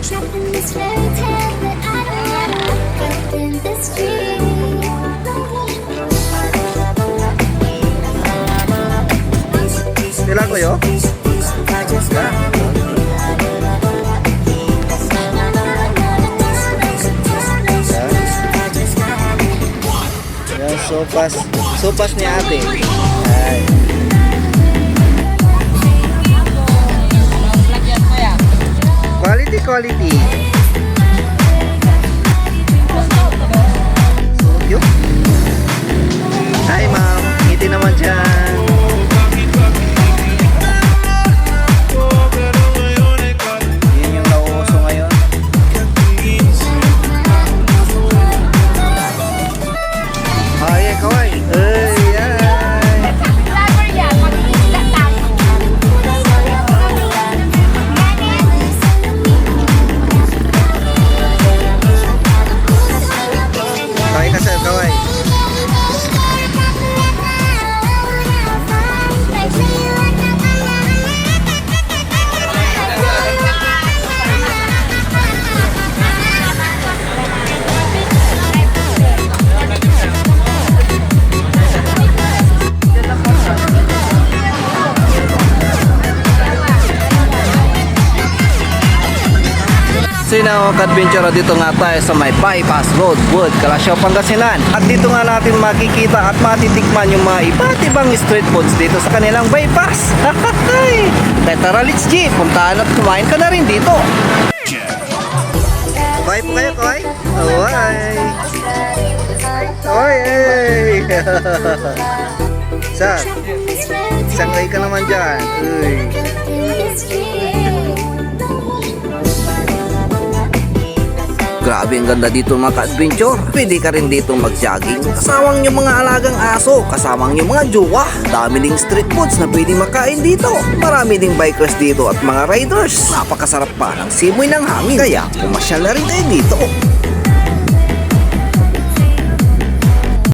Sila ko yo? Yan, sopas ni ate. Ay. Quality. Yuk. Hi ma'am, ngiti naman dyan. Yun yung nauuso ngayon. Ay, kaway. Kaway ka sir, kaway. Sino ka-adventure, dito nga tayo sa may Bypass Road, Wood, Calasiao, Pangasinan. At dito nga natin makikita at matitikman yung mga iba't ibang street foods dito sa kanilang bypass. Kaya tara, let's G, puntahan at kumain ka na rin dito. Bye po kayo, Koy. Bye. Oy. Sir, isang ka naman dyan. Uy. Grabe ang ganda dito mga ka-adventure. Pwede ka rin dito mag-jogging. Kasawang yung mga alagang aso, kasamang yung mga jowa. Dami ding street foods na pwede makain dito. Marami ding bikers dito at mga riders. Napakasarap pa ng simoy ng hangin. Kaya pumasyal na rin kayo dito.